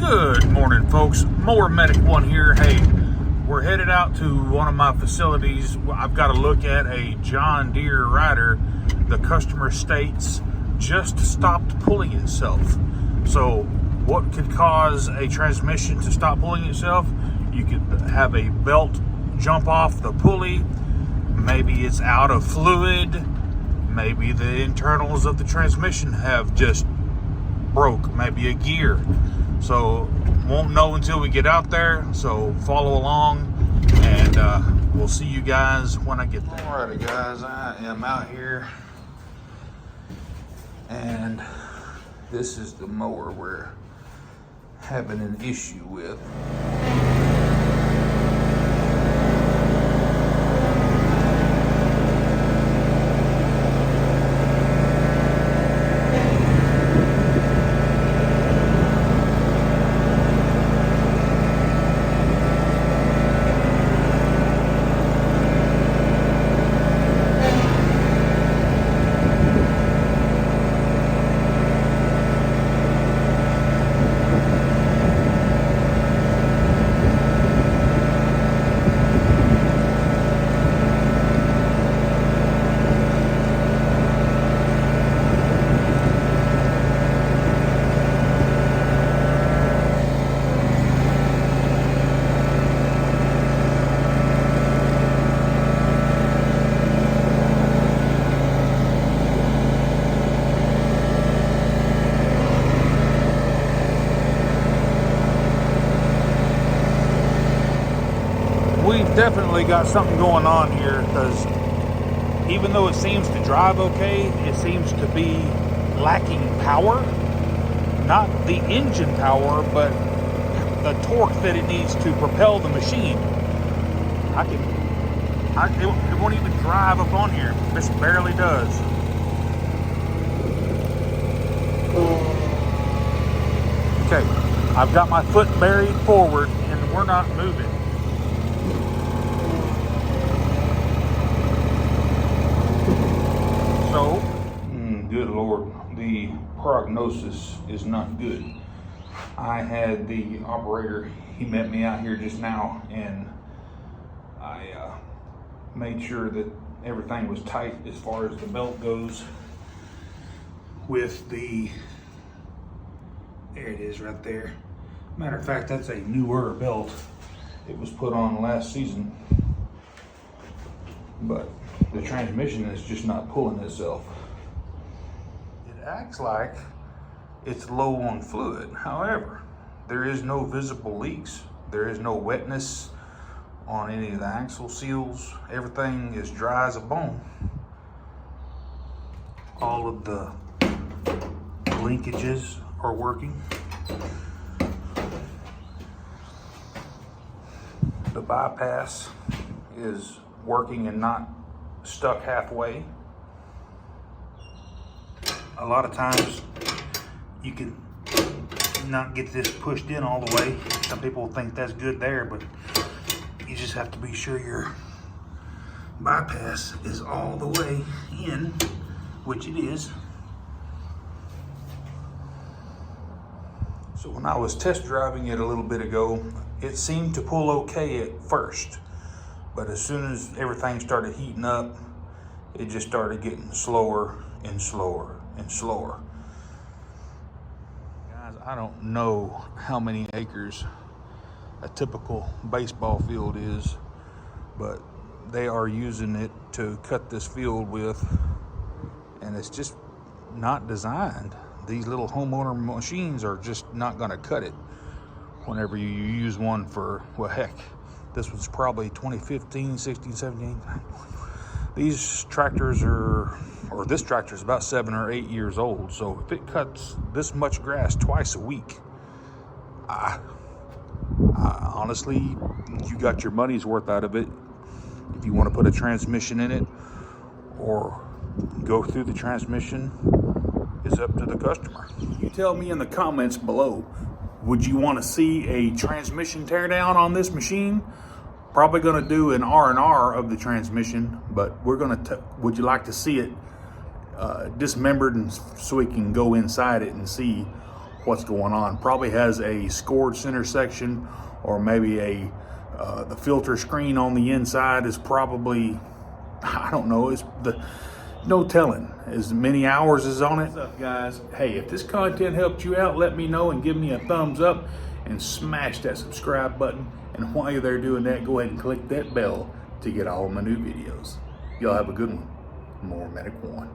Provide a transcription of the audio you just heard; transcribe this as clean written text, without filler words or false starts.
Good morning, folks. Mower Medic One here. Hey, we're headed out to one of my facilities. I've got to look at a John Deere rider. The customer states just stopped pulling itself. So what could cause a transmission to stop pulling itself? You could have a belt jump off the pulley. Maybe it's out of fluid. Maybe the internals of the transmission have just broke. Maybe a gear. So won't know until we get out there. So follow along, and we'll see you guys when I get there. Alrighty, guys, I am out here, and this is the mower we're having an issue with. We've definitely got something going on here, because even though it seems to drive okay, it seems to be lacking power. Not the engine power, but the torque that it needs to propel the machine. It won't even drive up on here. This barely does. Okay, I've got my foot buried forward and we're not moving. So, good Lord, the prognosis is not good. I had the operator, he met me out here just now, and I made sure that everything was tight as far as the belt goes with the, there it is right there. Matter of fact, that's a newer belt. It was put on last season, but the transmission is just not pulling itself. It acts like it's low on fluid. However, there is no visible leaks. There is no wetness on any of the axle seals. Everything is dry as a bone. All of the linkages are working. The bypass is working and not stuck halfway. A lot of times you can not get this pushed in all the way. Some people think that's good there, but you just have to be sure your bypass is all the way in, which it is. So when I was test driving it a little bit ago, it seemed to pull okay at first. But as soon as everything started heating up, it just started getting slower and slower and slower. Guys, I don't know how many acres a typical baseball field is, but they are using it to cut this field with, and it's just not designed. These little homeowner machines are just not gonna cut it whenever you use one for, well, heck, this was probably 2015, 16, 17. These tractors are, or this tractor is about 7 or 8 years old. So if it cuts this much grass twice a week, honestly, you got your money's worth out of it. If you want to put a transmission in it or go through the transmission, it's up to the customer. You tell me in the comments below, would you want to see a transmission teardown on this machine? Probably going to do an R&R of the transmission, but we're going to, would you like to see it dismembered, and so we can go inside it and see what's going on. Probably has a scored center section, or maybe the filter screen on the inside is probably, I don't know, it's no telling. As many hours is on it. What's up, guys? Hey, if this content helped you out, let me know and give me a thumbs up and smash that subscribe button. And while you're there doing that, go ahead and click that bell to get all my new videos. Y'all have a good one. More Medic 1.